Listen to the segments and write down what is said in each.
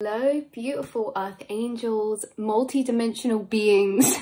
Hello, beautiful earth angels, multi-dimensional beings.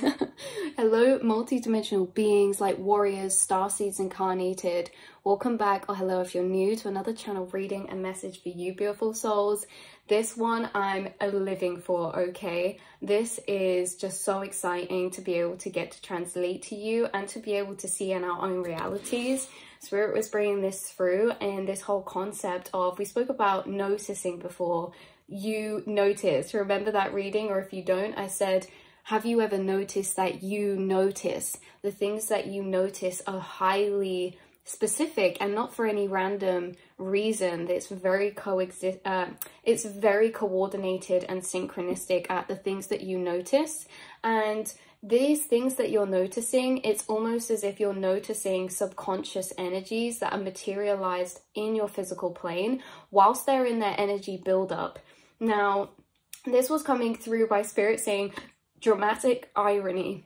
Hello, multi-dimensional beings like warriors, starseeds incarnated. Welcome back, or hello if you're new to another channel reading and message for you, beautiful souls. This one I'm living for, okay? This is just so exciting to be able to get to translate to you and to be able to see in our own realities. Spirit was bringing this through, and this whole concept of, we spoke about noticing before. You notice, remember that reading? Or if you don't, I said, have you ever noticed that you notice? The things that you notice are highly specific and not for any random reason. It's very it's very coordinated and synchronistic at the things that you notice. And these things that you're noticing, it's almost as if you're noticing subconscious energies that are materialized in your physical plane whilst they're in their energy buildup. Now, this was coming through by Spirit saying dramatic irony,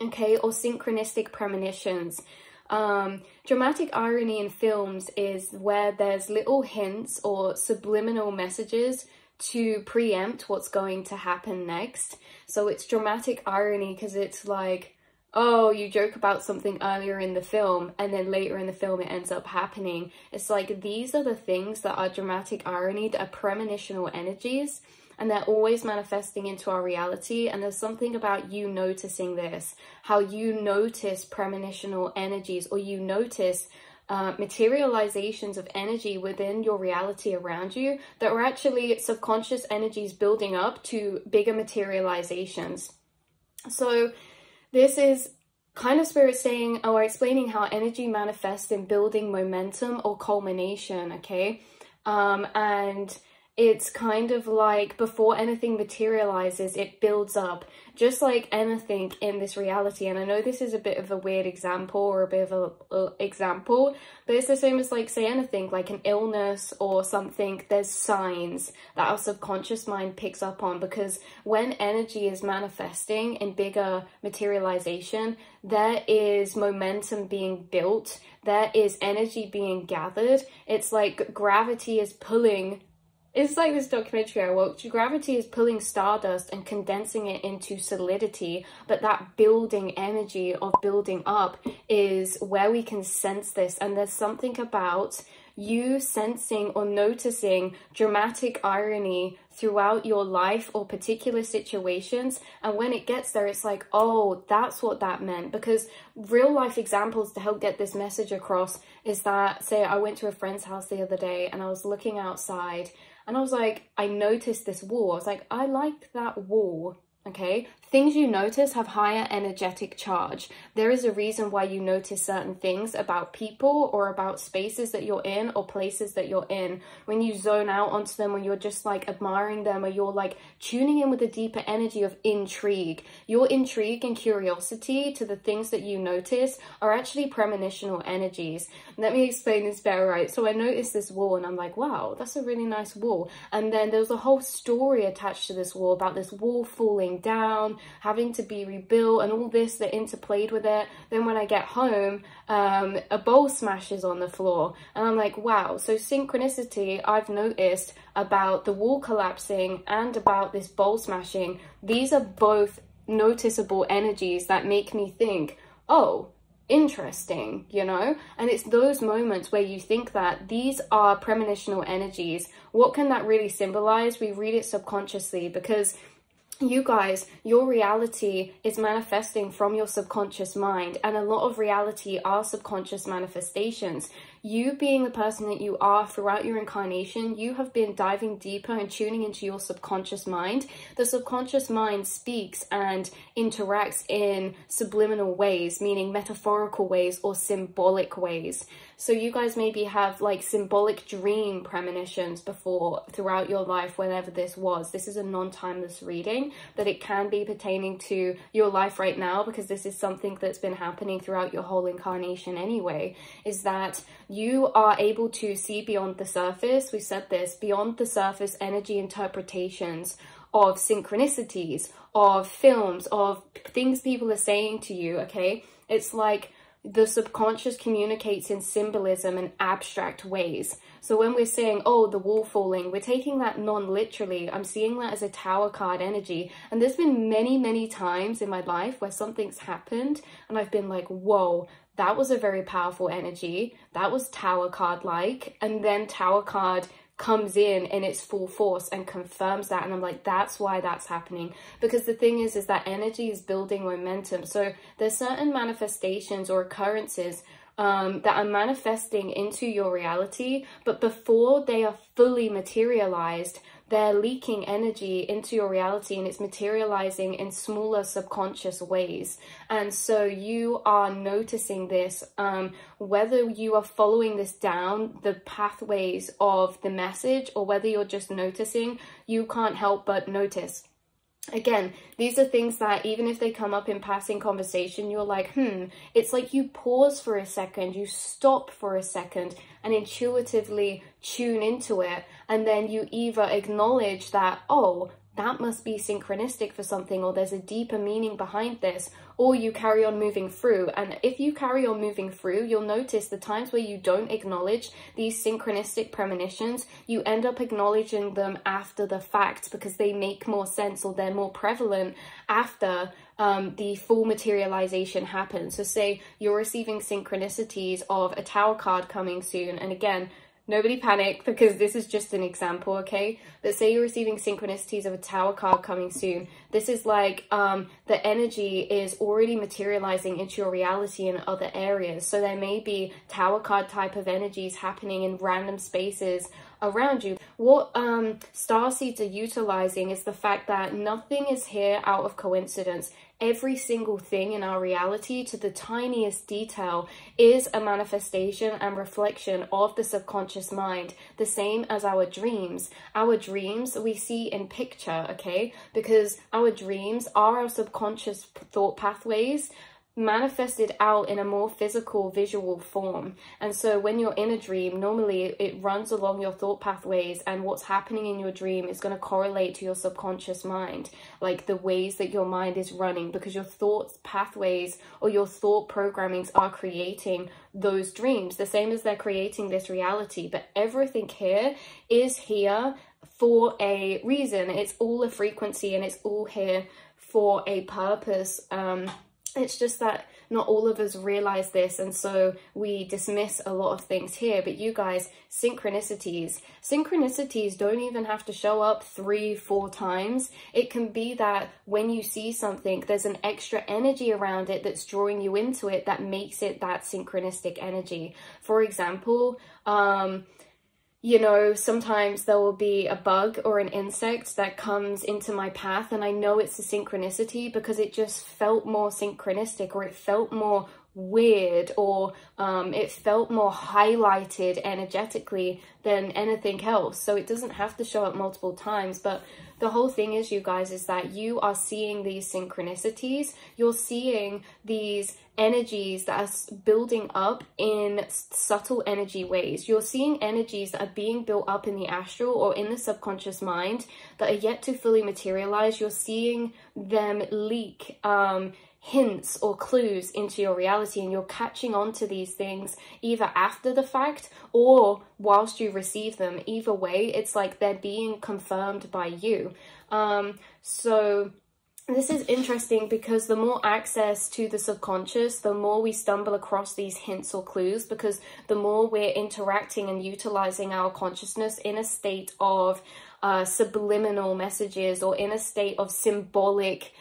okay, or synchronistic premonitions. Dramatic irony in films is where there's little hints or subliminal messages to preempt what's going to happen next. So it's dramatic irony because it's like, oh, you joke about something earlier in the film and then later in the film it ends up happening. It's like, these are the things that are dramatic irony, that are premonitional energies, and they're always manifesting into our reality. And there's something about you noticing this, how you notice premonitional energies, or you notice materializations of energy within your reality around you that are actually subconscious energies building up to bigger materializations. So this is kind of Spirit saying, or explaining how energy manifests in building momentum or culmination, okay? And it's kind of like before anything materializes, it builds up, just like anything in this reality. And I know this is a bit of a weird example, or a bit of a example, but it's the same as, like, say anything like an illness or something. There's signs that our subconscious mind picks up on, because when energy is manifesting in bigger materialization, there is momentum being built, there is energy being gathered. It's like gravity is pulling. It's like this documentary I watched. Gravity is pulling stardust and condensing it into solidity, but that building energy of building up is where we can sense this. And there's something about you sensing or noticing dramatic irony throughout your life or particular situations, and when it gets there, it's like, oh, that's what that meant. Because real life examples to help get this message across is that, say I went to a friend's house the other day and I was looking outside and I was like, I noticed this wall. I was like, I like that wall. Okay, things you notice have higher energetic charge. There is a reason why you notice certain things about people or about spaces that you're in or places that you're in. When you zone out onto them, when you're just like admiring them, or you're like tuning in with a deeper energy of intrigue. Your intrigue and curiosity to the things that you notice are actually premonitional energies. Let me explain this better, right? So I noticed this wall and I'm like, wow, that's a really nice wall. And then there's a whole story attached to this wall about this wall falling down, having to be rebuilt, and all this that interplayed with it. Then when I get home, a bowl smashes on the floor and I'm like, wow. So synchronicity I've noticed about the wall collapsing and about this bowl smashing, these are both noticeable energies that make me think, oh, interesting, you know? And it's those moments where you think that these are premonitional energies. What can that really symbolize? We read it subconsciously, because you guys, your reality is manifesting from your subconscious mind, and a lot of reality are subconscious manifestations. You being the person that you are throughout your incarnation, you have been diving deeper and tuning into your subconscious mind. The subconscious mind speaks and interacts in subliminal ways, meaning metaphorical ways or symbolic ways. So you guys maybe have like symbolic dream premonitions before throughout your life, whenever this was. This is a non-timeless reading, but it can be pertaining to your life right now, because this is something that's been happening throughout your whole incarnation anyway, is that you are able to see beyond the surface. We said this, beyond the surface energy interpretations of synchronicities, of films, of things people are saying to you, okay? It's like the subconscious communicates in symbolism and abstract ways. So when we're saying, oh, the wall falling, we're taking that non-literally. I'm seeing that as a tower card energy. And there's been many, many times in my life where something's happened and I've been like, whoa, that was a very powerful energy. That was tower card like. And then tower card comes in its full force and confirms that, and I'm like, that's why that's happening. Because the thing is that energy is building momentum. So there's certain manifestations or occurrences that are manifesting into your reality, but before they are fully materialized, they're leaking energy into your reality, and it's materializing in smaller subconscious ways. And so you are noticing this, whether you are following this down the pathways of the message or whether you're just noticing, you can't help but notice. Again, these are things that even if they come up in passing conversation, you're like, it's like you pause for a second, you stop for a second and intuitively tune into it. And then you either acknowledge that, oh, that must be synchronistic for something, or there's a deeper meaning behind this, or you carry on moving through. And if you carry on moving through, you'll notice the times where you don't acknowledge these synchronistic premonitions, you end up acknowledging them after the fact because they make more sense or they're more prevalent after the full materialization happens. So say you're receiving synchronicities of a tower card coming soon, and again, nobody panic because this is just an example, okay? But say you're receiving synchronicities of a tower card coming soon. This is like the energy is already materializing into your reality in other areas. So there may be tower card type of energies happening in random spaces around you. What starseeds are utilizing is the fact that nothing is here out of coincidence. Every single thing in our reality, to the tiniest detail, is a manifestation and reflection of the subconscious mind, the same as our dreams. Our dreams we see in picture, okay? Because our dreams are our subconscious thought pathways manifested out in a more physical visual form. And so when you're in a dream, normally it runs along your thought pathways, and what's happening in your dream is going to correlate to your subconscious mind, like the ways that your mind is running, because your thoughts pathways or your thought programmings are creating those dreams, the same as they're creating this reality. But everything here is here for a reason. It's all a frequency and it's all here for a purpose. It's just that not all of us realize this, and so we dismiss a lot of things here. But you guys, synchronicities don't even have to show up 3-4 times. It can be that when you see something, there's an extra energy around it that's drawing you into it that makes it that synchronistic energy. For example, you know, sometimes there will be a bug or an insect that comes into my path, and I know it's a synchronicity because it just felt more synchronistic, or it felt more weird, or it felt more highlighted energetically than anything else. So it doesn't have to show up multiple times. But the whole thing is, you guys, is that you are seeing these synchronicities. You're seeing these energies that are building up in subtle energy ways. You're seeing energies that are being built up in the astral or in the subconscious mind that are yet to fully materialize. You're seeing them leak hints or clues into your reality, and you're catching on to these things either after the fact or whilst you receive them. Either way, it's like they're being confirmed by you. So this is interesting because the more access to the subconscious, the more we stumble across these hints or clues, because the more we're interacting and utilizing our consciousness in a state of subliminal messages or in a state of symbolic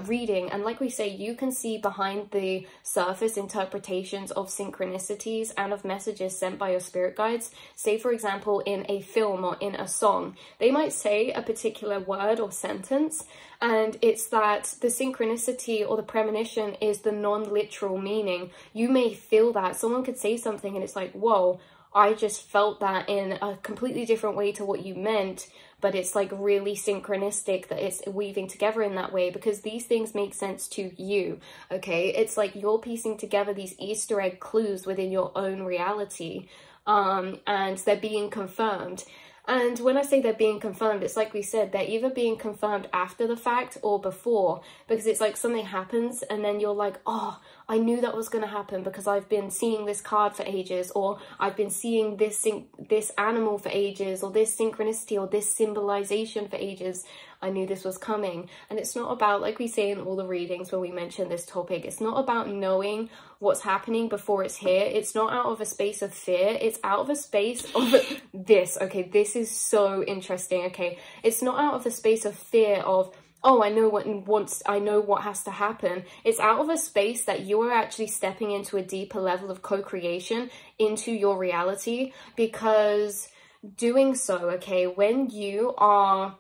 reading. And like we say, you can see behind the surface interpretations of synchronicities and of messages sent by your spirit guides. Say, for example, in a film or in a song, they might say a particular word or sentence, and it's that the synchronicity or the premonition is the non-literal meaning. You may feel that. Someone could say something and it's like, whoa, I just felt that in a completely different way to what you meant, but it's like really synchronistic that it's weaving together in that way because these things make sense to you, okay? It's like you're piecing together these Easter egg clues within your own reality, and they're being confirmed. And when I say they're being confirmed, it's like we said, they're either being confirmed after the fact or before, because it's like something happens and then you're like, oh, I knew that was going to happen because I've been seeing this card for ages, or I've been seeing this animal for ages, or this synchronicity or this symbolization for ages. I knew this was coming. And it's not about, like we say in all the readings when we mention this topic, it's not about knowing what's happening before it's here. It's not out of a space of fear. It's out of a space of this. Okay, this is so interesting. Okay, it's not out of a space of fear of, oh, I know what has to happen. It's out of a space that you are actually stepping into a deeper level of co-creation into your reality, because doing so, okay, when you are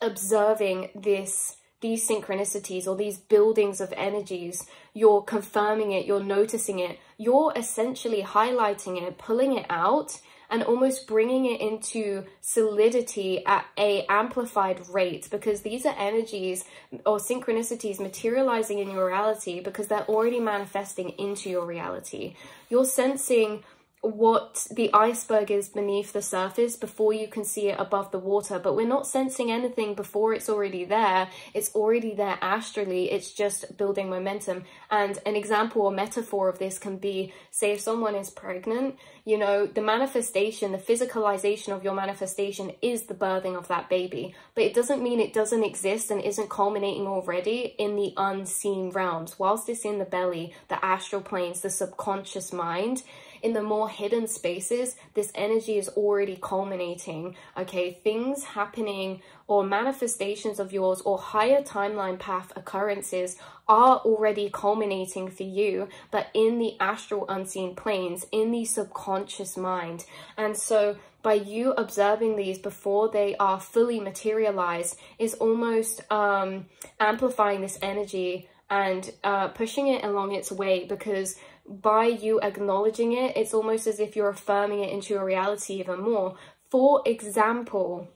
observing these synchronicities or these buildings of energies, you're confirming it, you're noticing it, you're essentially highlighting it, pulling it out, and almost bringing it into solidity at a amplified rate, because these are energies or synchronicities materializing in your reality because they're already manifesting into your reality. You're sensing what the iceberg is beneath the surface before you can see it above the water, but we're not sensing anything before it's already there. It's already there astrally. It's just building momentum. And an example or metaphor of this can be, say if someone is pregnant, you know, the manifestation, the physicalization of your manifestation is the birthing of that baby, but it doesn't mean it doesn't exist and isn't culminating already in the unseen realms. Whilst it's in the belly, the astral planes, the subconscious mind, in the more hidden spaces, this energy is already culminating. Okay, things happening or manifestations of yours or higher timeline path occurrences are already culminating for you, but in the astral unseen planes, in the subconscious mind. And so by you observing these before they are fully materialized is almost amplifying this energy and pushing it along its way, because by you acknowledging it, it's almost as if you're affirming it into your reality even more. For example,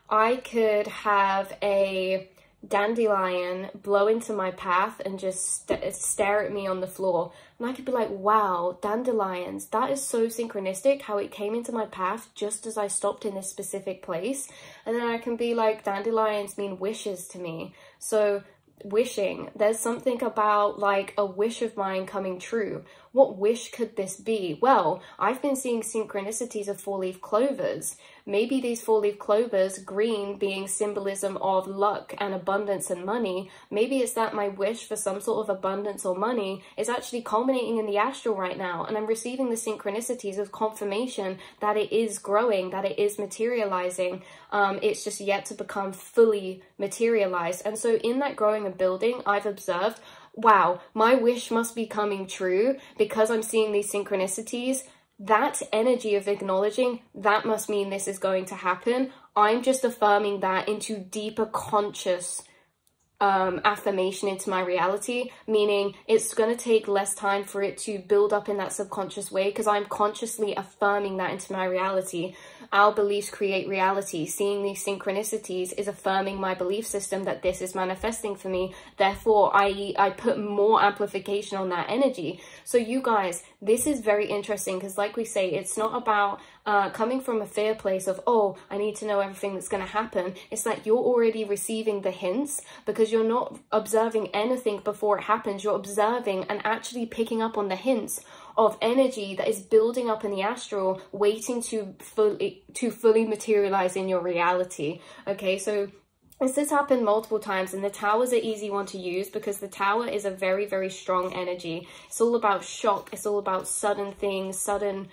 I could have a dandelion blow into my path and just stare at me on the floor, and I could be like, wow, dandelions, that is so synchronistic how it came into my path just as I stopped in this specific place. And then I can be like, dandelions mean wishes to me. So wishing, there's something about like a wish of mine coming true. What wish could this be? Well, I've been seeing synchronicities of four-leaf clovers. Maybe these four-leaf clovers, green being symbolism of luck and abundance and money, maybe it's that my wish for some sort of abundance or money is actually culminating in the astral right now, and I'm receiving the synchronicities of confirmation that it is growing, that it is materializing. It's just yet to become fully materialized. And so in that growing and building, I've observed, wow, my wish must be coming true because I'm seeing these synchronicities. That energy of acknowledging, that must mean this is going to happen. I'm just affirming that into deeper conscious affirmation into my reality, meaning it's going to take less time for it to build up in that subconscious way because I'm consciously affirming that into my reality. Our beliefs create reality. Seeing these synchronicities is affirming my belief system that this is manifesting for me. Therefore, I put more amplification on that energy. So you guys, this is very interesting because like we say, it's not about coming from a fear place of, oh, I need to know everything that's going to happen. It's that you're already receiving the hints because you're not observing anything before it happens. You're observing and actually picking up on the hints of energy that is building up in the astral, waiting to fully materialize in your reality. Okay, so this has happened multiple times, and the tower is an easy one to use because the tower is a very, very strong energy. It's all about shock. It's all about sudden things, sudden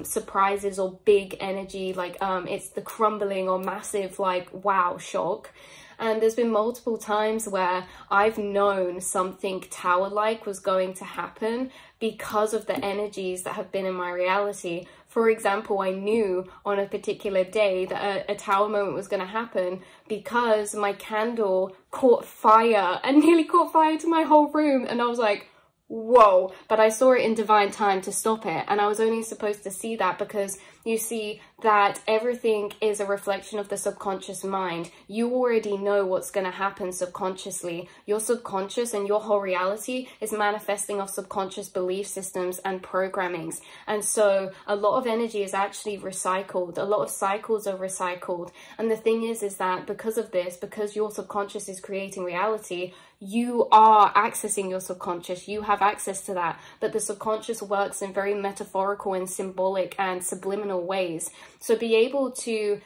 surprises or big energy, like it's the crumbling or massive, like, wow, shock. And there's been multiple times where I've known something tower-like was going to happen because of the energies that have been in my reality. For example, I knew on a particular day that a tower moment was going to happen because my candle caught fire and nearly caught fire to my whole room. And I was like, whoa, but I saw it in divine time to stop it. And I was only supposed to see that because you see that everything is a reflection of the subconscious mind. You already know what's going to happen subconsciously. Your subconscious and your whole reality is manifesting off subconscious belief systems and programmings. And so a lot of energy is actually recycled. A lot of cycles are recycled. And the thing is that because of this, because your subconscious is creating reality, you are accessing your subconscious. You have access to that. But the subconscious works in very metaphorical and symbolic and subliminal ways. So be able to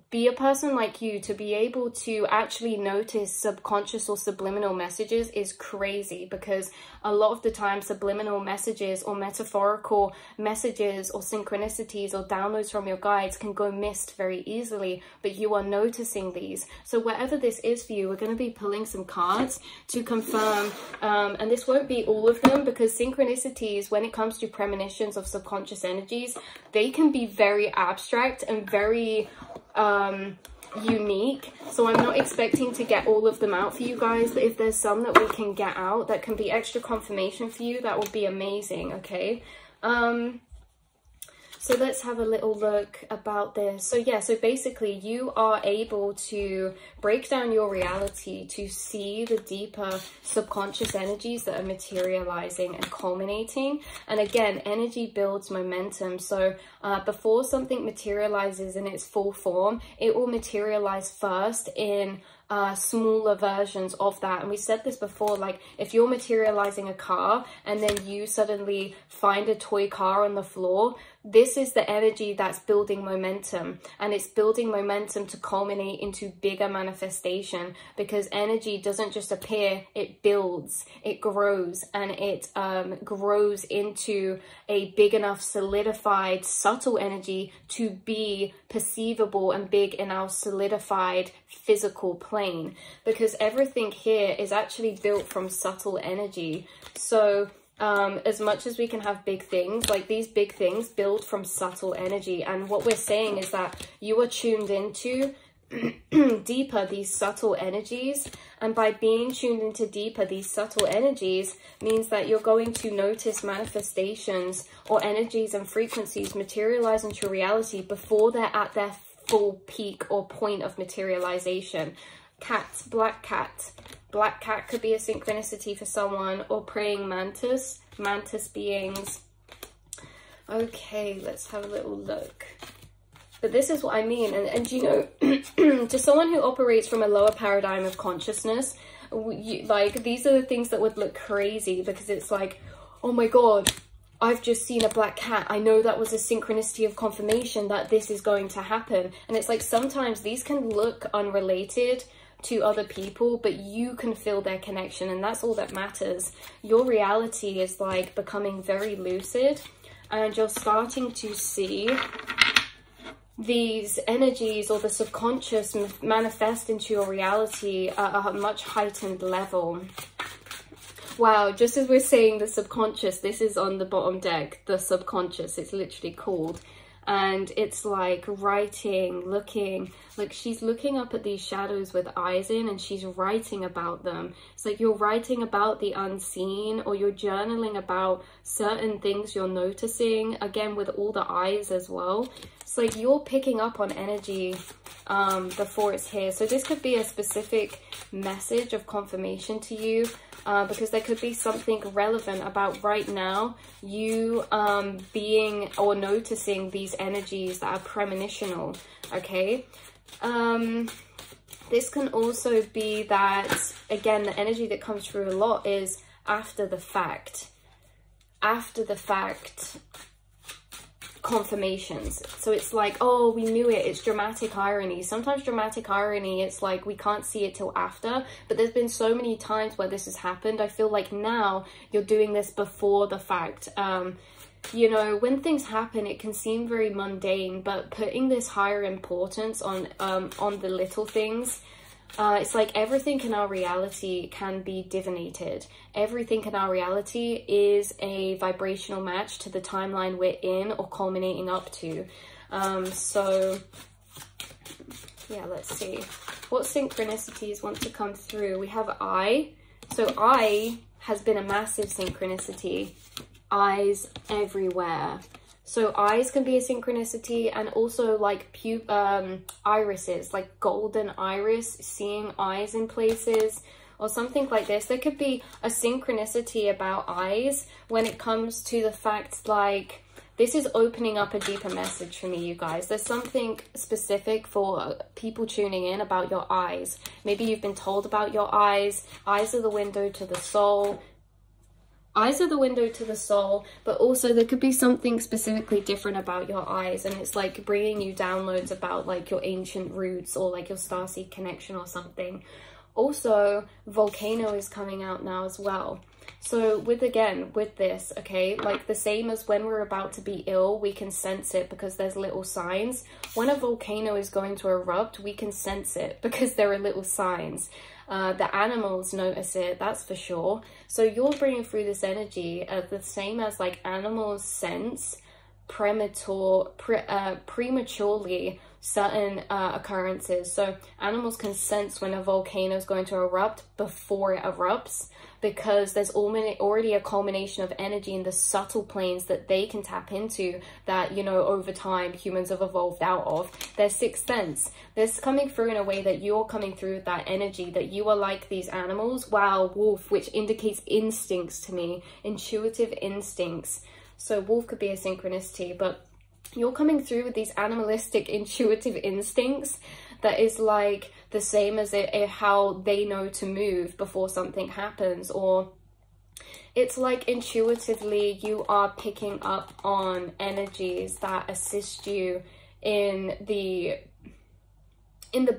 be a person like you, to be able to actually notice subconscious or subliminal messages is crazy, because a lot of the time subliminal messages or metaphorical messages or synchronicities or downloads from your guides can go missed very easily, but you are noticing these. So wherever this is for you, we're going to be pulling some cards to confirm, and this won't be all of them, because synchronicities, when it comes to premonitions of subconscious energies, they can be very abstract and very unique. So I'm not expecting to get all of them out for you guys, but if there's some that we can get out that can be extra confirmation for you, that would be amazing. Okay, so let's have a little look about this. So yeah, so basically you are able to break down your reality to see the deeper subconscious energies that are materializing and culminating. And again, energy builds momentum. So before something materializes in its full form, it will materialize first in smaller versions of that. And we said this before, like if you're materializing a car and then you suddenly find a toy car on the floor, this is the energy that's building momentum, and it's building momentum to culminate into bigger manifestation, because energy doesn't just appear, it builds, it grows, and it grows into a big enough solidified subtle energy to be perceivable and big in our solidified physical plane, because everything here is actually built from subtle energy. So as much as we can have big things, like these big things build from subtle energy. And what we're saying is that you are tuned into deeper these subtle energies, and by being tuned into deeper these subtle energies means that you're going to notice manifestations or energies and frequencies materialize into reality before they're at their full peak or point of materialization. Cat, black cat. Black cat could be a synchronicity for someone, or praying mantis, mantis beings. Okay, let's have a little look. But this is what I mean. And you know, to someone who operates from a lower paradigm of consciousness, like these are the things that would look crazy, because it's like, oh my God, I've just seen a black cat. I know that was a synchronicity of confirmation that this is going to happen. And it's like sometimes these can look unrelated to other people, but you can feel their connection, and that's all that matters. Your reality is like becoming very lucid, and you're starting to see these energies or the subconscious manifest into your reality at a much heightened level. Wow, just as we're saying the subconscious, this is on the bottom deck, the subconscious, it's literally called. And it's like writing, looking, like she's looking up at these shadows with eyes in, and she's writing about them. It's like you're writing about the unseen, or you're journaling about certain things you're noticing, again with all the eyes as well. It's like you're picking up on energy before it's here. So this could be a specific message of confirmation to you, because there could be something relevant about right now you being or noticing these energies that are premonitional. Okay, this can also be that, again, the energy that comes through a lot is after the fact confirmations. So it's like, oh, we knew it, it's dramatic irony. Sometimes dramatic irony, it's like we can't see it till after, but there's been so many times where this has happened. I feel like now you're doing this before the fact. You know, when things happen, it can seem very mundane, but putting this higher importance on the little things, it's like everything in our reality can be divinated. Everything in our reality is a vibrational match to the timeline we're in or culminating up to. So yeah, let's see what synchronicities want to come through. We have I. So I has been a massive synchronicity. Eyes everywhere. So eyes can be a synchronicity, and also like irises, like golden iris, seeing eyes in places or something like this. There could be a synchronicity about eyes when it comes to the fact like this is opening up a deeper message for me, you guys. There's something specific for people tuning in about your eyes. Maybe you've been told about your eyes. Eyes are the window to the soul. Eyes are the window to the soul, but also there could be something specifically different about your eyes, and it's like bringing you downloads about like your ancient roots or like your starseed connection or something. Also, volcano is coming out now as well. So with this, okay, like the same as when we're about to be ill, we can sense it because there's little signs. When a volcano is going to erupt, we can sense it because there are little signs. The animals notice it, that's for sure. So you're bringing through this energy the same as like animals sense prematurely certain occurrences. So animals can sense when a volcano is going to erupt before it erupts, because there's already a culmination of energy in the subtle planes that they can tap into that, you know, over time humans have evolved out of. Their sixth sense. This coming through in a way that you're coming through with that energy, that you are like these animals. Wow, wolf, which indicates instincts to me, intuitive instincts. So wolf could be a synchronicity, but you're coming through with these animalistic intuitive instincts that is like the same as how they know to move before something happens, or it's like intuitively you are picking up on energies that assist you in the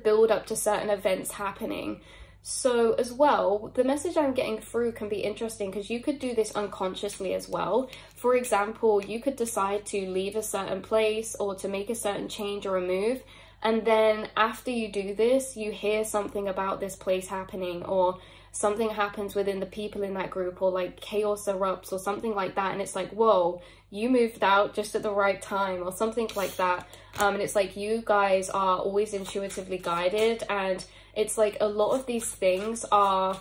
build up to certain events happening. So as well, the message I'm getting through can be interesting because you could do this unconsciously as well. For example, you could decide to leave a certain place or to make a certain change or a move, and then after you do this, you hear something about this place happening, or something happens within the people in that group, or like chaos erupts or something like that, and it's like, whoa, you moved out just at the right time or something like that. And it's like you guys are always intuitively guided, and it's like a lot of these things are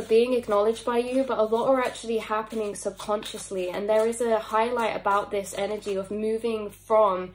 being acknowledged by you, but a lot are actually happening subconsciously. And there is a highlight about this energy of moving from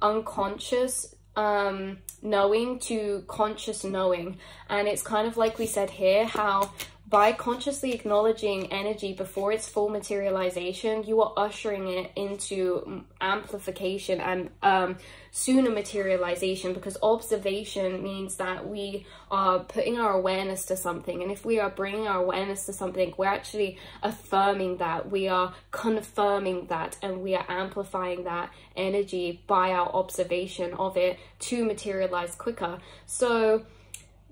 unconscious knowing to conscious knowing. And it's kind of like we said here, how by consciously acknowledging energy before its full materialization, you are ushering it into amplification and sooner materialization, because observation means that we are putting our awareness to something, and if we are bringing our awareness to something, we're actually affirming that, we are confirming that, and we are amplifying that energy by our observation of it to materialize quicker. So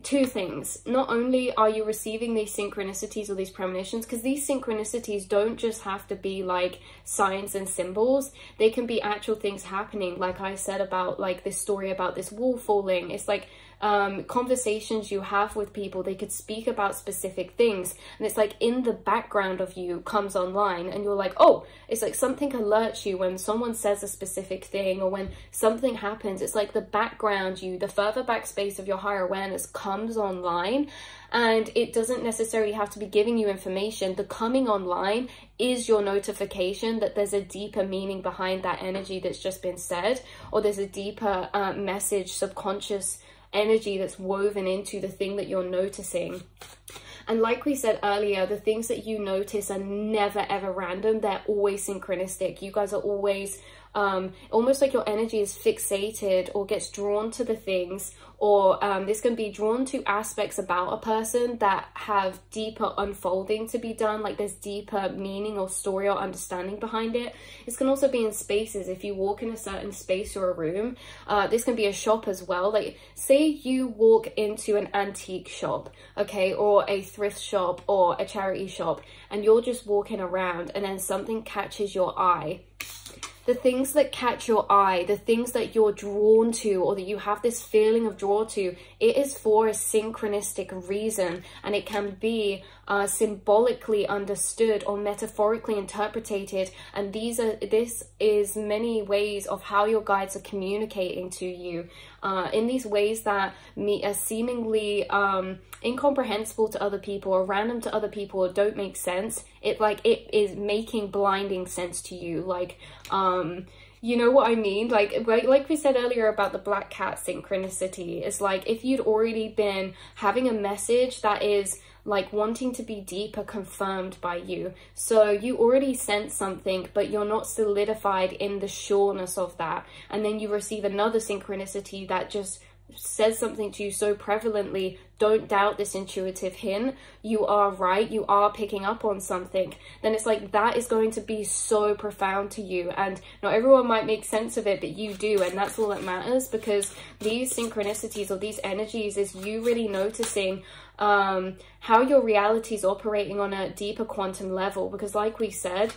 two things: not only are you receiving these synchronicities or these premonitions, because these synchronicities don't just have to be like signs and symbols, they can be actual things happening. Like I said about like this story about this wall falling, it's like conversations you have with people, they could speak about specific things, and it's like in the background of you comes online, and you're like, oh, it's like something alerts you when someone says a specific thing, or when something happens. It's like the background you, the further back space of your higher awareness comes online, and it doesn't necessarily have to be giving you information. The coming online is your notification that there's a deeper meaning behind that energy that's just been said, or there's a deeper message, subconscious energy that's woven into the thing that you're noticing. And like we said earlier, the things that you notice are never ever random. They're always synchronistic. You guys are always almost like your energy is fixated or gets drawn to the things, or this can be drawn to aspects about a person that have deeper unfolding to be done, like there's deeper meaning or story or understanding behind it. This can also be in spaces. If you walk in a certain space or a room, this can be a shop as well. Like say you walk into an antique shop, okay, or a thrift shop or a charity shop, and you're just walking around and then something catches your eye. The things that catch your eye, the things that you're drawn to, or that you have this feeling of draw to, it is for a synchronistic reason, and it can be symbolically understood or metaphorically interpreted. And this is many ways of how your guides are communicating to you in these ways that are seemingly incomprehensible to other people, or random to other people, or don't make sense. it is making blinding sense to you. Like, you know what I mean? Like we said earlier about the black cat synchronicity, it's like if you'd already been having a message that is like wanting to be deeper confirmed by you. So you already sense something, but you're not solidified in the sureness of that. And then you receive another synchronicity that just says something to you so prevalently, don't doubt this intuitive hint, you are right, you are picking up on something, then it's like that is going to be so profound to you. And not everyone might make sense of it, but you do, and that's all that matters, because these synchronicities or these energies is you really noticing how your reality is operating on a deeper quantum level. Because like we said,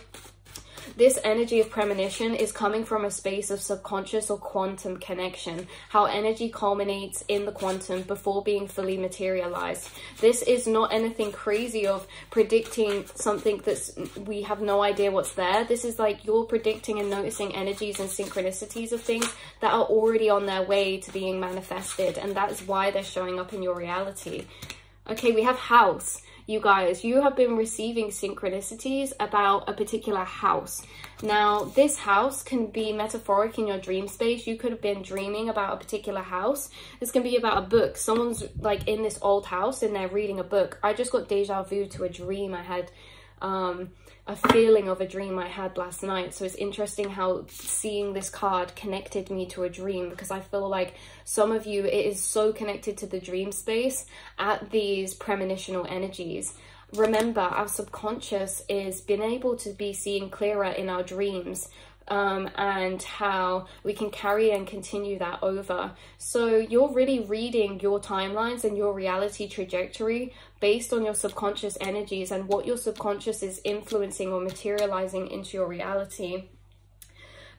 this energy of premonition is coming from a space of subconscious or quantum connection, how energy culminates in the quantum before being fully materialized. This is not anything crazy of predicting something that's, we have no idea what's there. This is like you're predicting and noticing energies and synchronicities of things that are already on their way to being manifested, and that's why they're showing up in your reality. Okay, we have house. You guys, you have been receiving synchronicities about a particular house. Now, this house can be metaphoric in your dream space. You could have been dreaming about a particular house. This can be about a book. Someone's like in this old house and they're reading a book. I just got deja vu to a dream I had, a feeling of a dream I had last night. So it's interesting how seeing this card connected me to a dream, because I feel like some of you, it is so connected to the dream space at these premonitional energies. Remember, our subconscious is being able to be seeing clearer in our dreams, and how we can carry and continue that over. So you're really reading your timelines and your reality trajectory based on your subconscious energies and what your subconscious is influencing or materializing into your reality.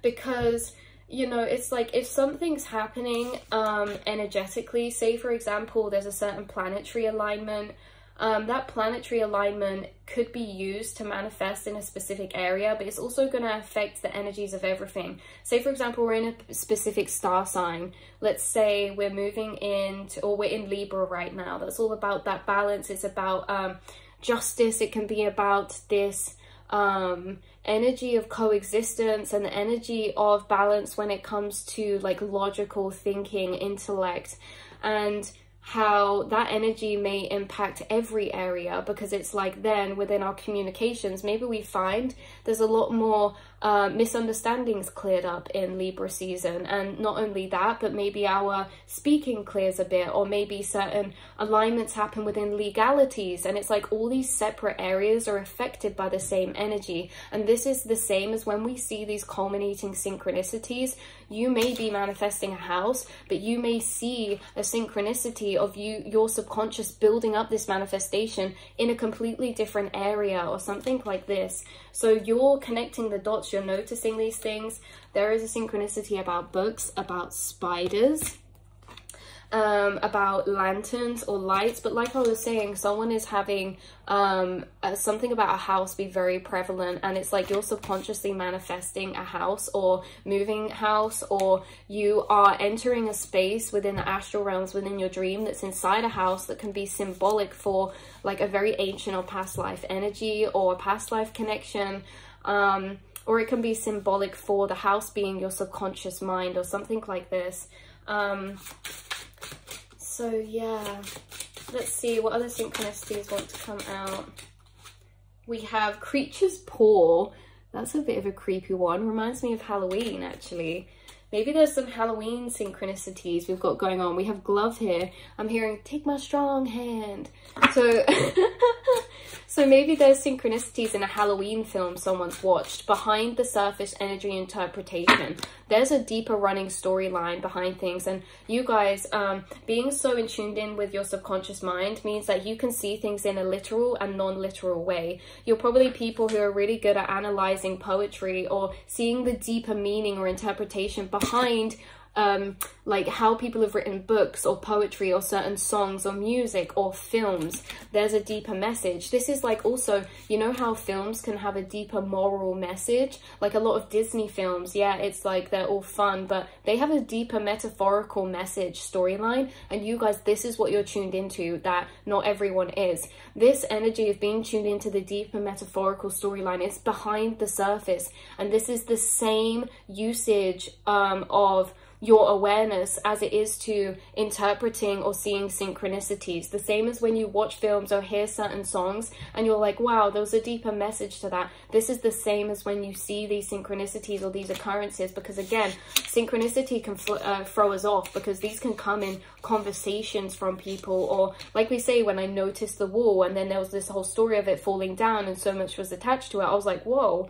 Because, you know, it's like if something's happening energetically, say for example there's a certain planetary alignment, that planetary alignment could be used to manifest in a specific area, but it's also going to affect the energies of everything. Say for example we're in a specific star sign. Let's say we're moving into, or we're in Libra right now. That's all about that balance. It's about justice. It can be about this energy of coexistence and the energy of balance when it comes to like logical thinking, intellect, and how that energy may impact every area. Because it's like then within our communications, maybe we find there's a lot more misunderstandings cleared up in Libra season. And not only that, but maybe our speaking clears a bit, or maybe certain alignments happen within legalities, and it's like all these separate areas are affected by the same energy. And this is the same as when we see these culminating synchronicities. You may be manifesting a house, but you may see a synchronicity of your subconscious building up this manifestation in a completely different area or something like this. So you're connecting the dots, you're noticing these things. There is a synchronicity about books, about spiders, about lanterns or lights. But like I was saying, someone is having something about a house be very prevalent, and it's like you're subconsciously manifesting a house or moving house, or you are entering a space within the astral realms within your dream that's inside a house that can be symbolic for like a very ancient or past life energy or a past life connection, or it can be symbolic for the house being your subconscious mind or something like this. So yeah, let's see what other synchronicities want to come out. We have creature's paw. That's a bit of a creepy one. Reminds me of Halloween, actually. Maybe there's some Halloween synchronicities we've got going on. We have glove here. I'm hearing, take my strong hand. So, so maybe there's synchronicities in a Halloween film someone's watched. Behind the surface energy interpretation, there's a deeper running storyline behind things. And you guys, being so in tuned in with your subconscious mind means that you can see things in a literal and non-literal way. You're probably people who are really good at analyzing poetry or seeing the deeper meaning or interpretation behind like how people have written books or poetry or certain songs or music or films. There's a deeper message. This is like also, you know how films can have a deeper moral message? Like a lot of Disney films, yeah, it's like they're all fun, but they have a deeper metaphorical message storyline. And you guys, this is what you're tuned into, that not everyone is. This energy of being tuned into the deeper metaphorical storyline is behind the surface. And this is the same usage of your awareness as it is to interpreting or seeing synchronicities. The same as when you watch films or hear certain songs and you're like, wow, there was a deeper message to that. This is the same as when you see these synchronicities or these occurrences, because again, synchronicity can throw us off, because these can come in conversations from people, or like we say, when I noticed the wall and then there was this whole story of it falling down and so much was attached to it, I was like, whoa.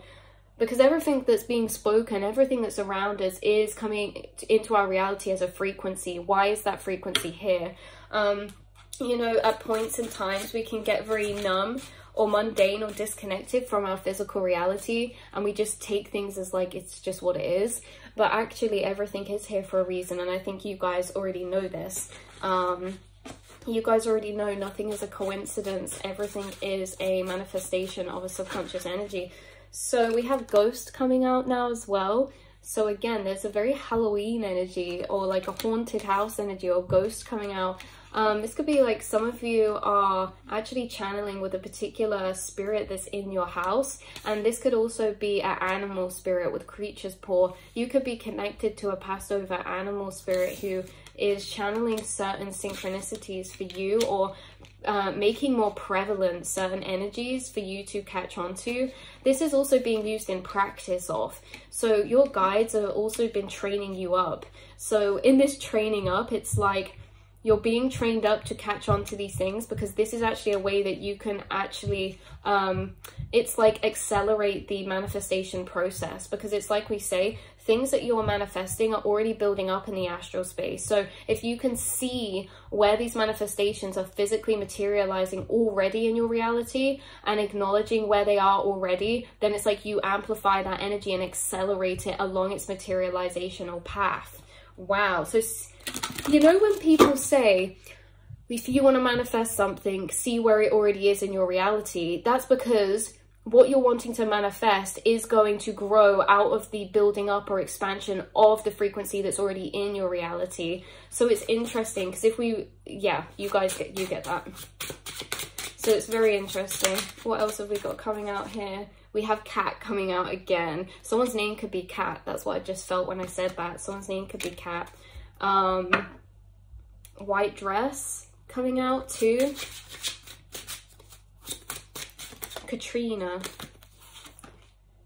Because everything that's being spoken, everything that's around us is coming into our reality as a frequency. Why is that frequency here? You know, at points in times we can get very numb or mundane or disconnected from our physical reality, and we just take things as like it's just what it is. But actually everything is here for a reason, and I think you guys already know this. You guys already know nothing is a coincidence. Everything is a manifestation of a subconscious energy. So we have Ghost coming out now as well. So again, there's a very Halloween energy, or like a haunted house energy, or ghost coming out. This could be like some of you are actually channeling with a particular spirit that's in your house. And this could also be an animal spirit with creature's paw. You could be connected to a Passover animal spirit who is channeling certain synchronicities for you, or making more prevalent certain energies for you to catch on to. This is also being used in practice of. So your guides have also been training you up. So in this training up, it's like you're being trained up to catch on to these things, because this is actually a way that you can actually, it's like accelerate the manifestation process, because it's like we say, things that you're manifesting are already building up in the astral space. So if you can see where these manifestations are physically materializing already in your reality and acknowledging where they are already, then it's like you amplify that energy and accelerate it along its materializational path. Wow. So, you know, when people say, if you want to manifest something, see where it already is in your reality, that's because what you're wanting to manifest is going to grow out of the building up or expansion of the frequency that's already in your reality. So it's interesting, because if we, yeah, you guys get that. So it's very interesting. What else have we got coming out here? We have Cat coming out again. Someone's name could be Cat. That's what I just felt when I said that. Someone's name could be Cat. White dress coming out too. Katrina.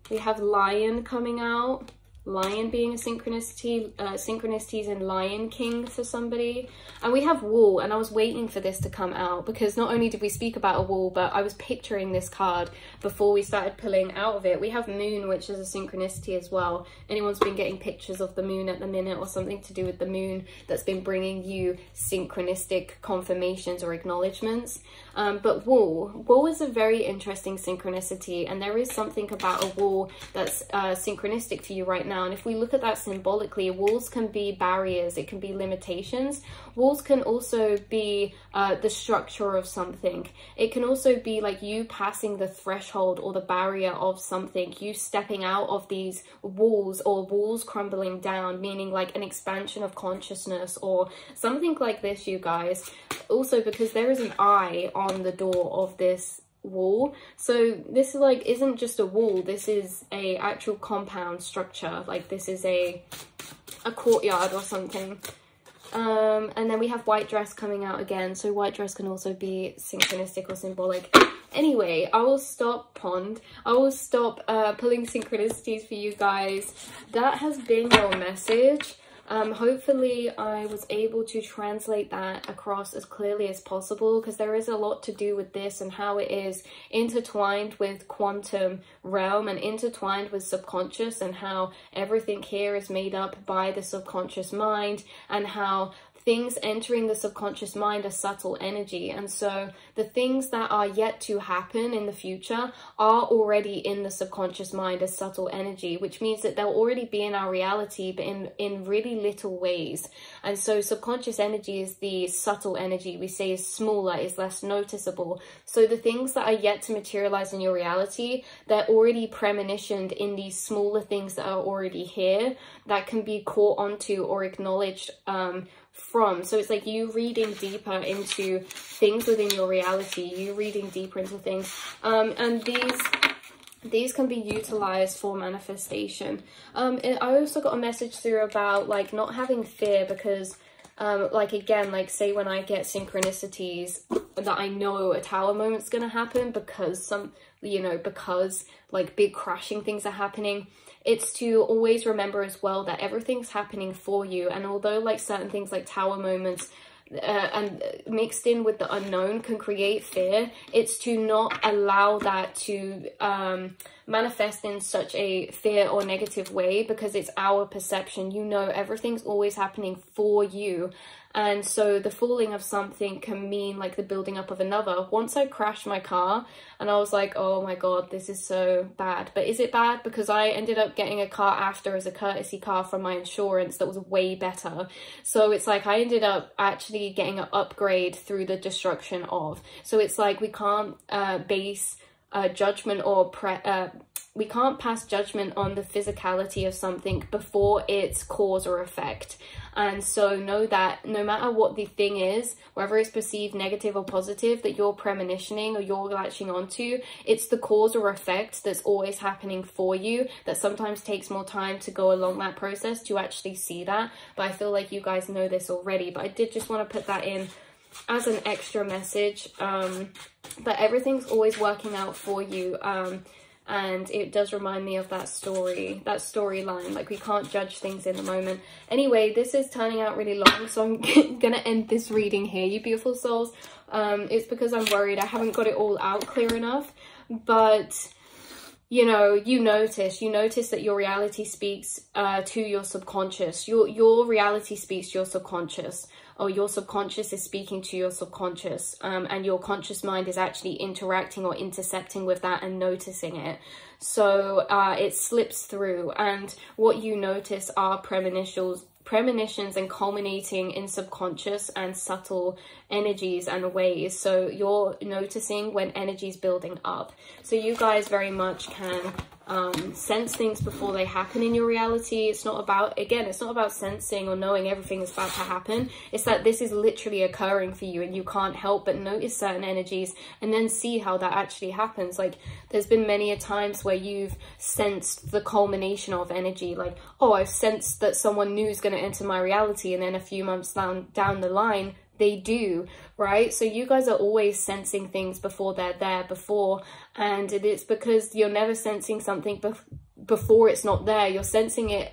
We have Lion coming out. Lion being a synchronicity, synchronicities in Lion King for somebody. And we have Wall, and I was waiting for this to come out, because not only did we speak about a wall, but I was picturing this card before we started pulling out of it. We have Moon, which is a synchronicity as well. Anyone's been getting pictures of the moon at the minute, or something to do with the moon that's been bringing you synchronistic confirmations or acknowledgements. But Wall is a very interesting synchronicity, and there is something about a wall that's synchronistic to you right now. And if we look at that symbolically, walls can be barriers, it can be limitations. Walls can also be the structure of something. It can also be like you passing the threshold or the barrier of something, you stepping out of these walls, or walls crumbling down, meaning like an expansion of consciousness or something like this, you guys. Also, because there is an eye on the door of this wall, so this is like isn't just a wall, this is a actual compound structure, like this is a courtyard or something. And then we have White dress coming out again, so white dress can also be synchronistic or symbolic. Anyway, I will stop pulling synchronicities for you guys. That has been your message. Hopefully I was able to translate that across as clearly as possible, because there is a lot to do with this and how it is intertwined with quantum realm and intertwined with subconscious, and how everything here is made up by the subconscious mind, and how things entering the subconscious mind are subtle energy. And so the things that are yet to happen in the future are already in the subconscious mind as subtle energy, which means that they'll already be in our reality, but in really little ways. And so subconscious energy is the subtle energy we say is smaller, is less noticeable. So the things that are yet to materialize in your reality, they're already premonitioned in these smaller things that are already here that can be caught onto or acknowledged from. So it's like you reading deeper into things within your reality, you reading deeper into things, and these can be utilized for manifestation. I also got a message through about like not having fear, because like again, like say when I get synchronicities that I know a tower moment's gonna happen because some, you know, because like big crashing things are happening, it's to always remember as well that everything's happening for you. And although like certain things like tower moments and mixed in with the unknown can create fear, it's to not allow that to manifest in such a fear or negative way, because it's our perception. You know, everything's always happening for you. And so the falling of something can mean like the building up of another. Once I crashed my car and I was like, oh my God, this is so bad. But is it bad? Because I ended up getting a car after as a courtesy car from my insurance that was way better. So it's like I ended up actually getting an upgrade through the destruction of. So it's like we can't base judgment or we can't pass judgment on the physicality of something before its cause or effect. And so know that no matter what the thing is, whether it's perceived negative or positive that you're premonitioning or you're latching onto, it's the cause or effect that's always happening for you, that sometimes takes more time to go along that process to actually see that. But I feel like you guys know this already, but I did just want to put that in as an extra message, that everything's always working out for you. And it does remind me of that storyline, like we can't judge things in the moment. Anyway, this is turning out really long, so I'm gonna end this reading here, you beautiful souls. It's because I'm worried I haven't got it all out clear enough, but you know, you notice that your reality speaks to your subconscious. Your reality speaks to your subconscious, or your subconscious is speaking to your subconscious, and your conscious mind is actually interacting or intercepting with that and noticing it. So it slips through, and what you notice are premonitions and culminating in subconscious and subtle energies and ways. So you're noticing when energy's building up. So you guys very much can sense things before they happen in your reality. It's not about, again, it's not about sensing or knowing everything is about to happen. It's that this is literally occurring for you and you can't help but notice certain energies and then see how that actually happens. Like there's been many a times where you've sensed the culmination of energy, like, oh, I've sensed that someone new is going to enter my reality, and then a few months down the line they do, right? So you guys are always sensing things before they're there before, and it's because you're never sensing something before it's not there. You're sensing it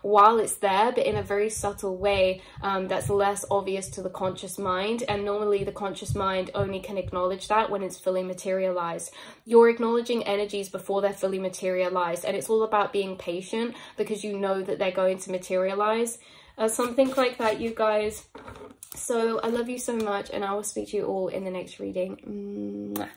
while it's there, but in a very subtle way that's less obvious to the conscious mind. And normally the conscious mind only can acknowledge that when it's fully materialized. You're acknowledging energies before they're fully materialized, and it's all about being patient because you know that they're going to materialize. Something like that, you guys. So I love you so much, and I will speak to you all in the next reading. Mwah.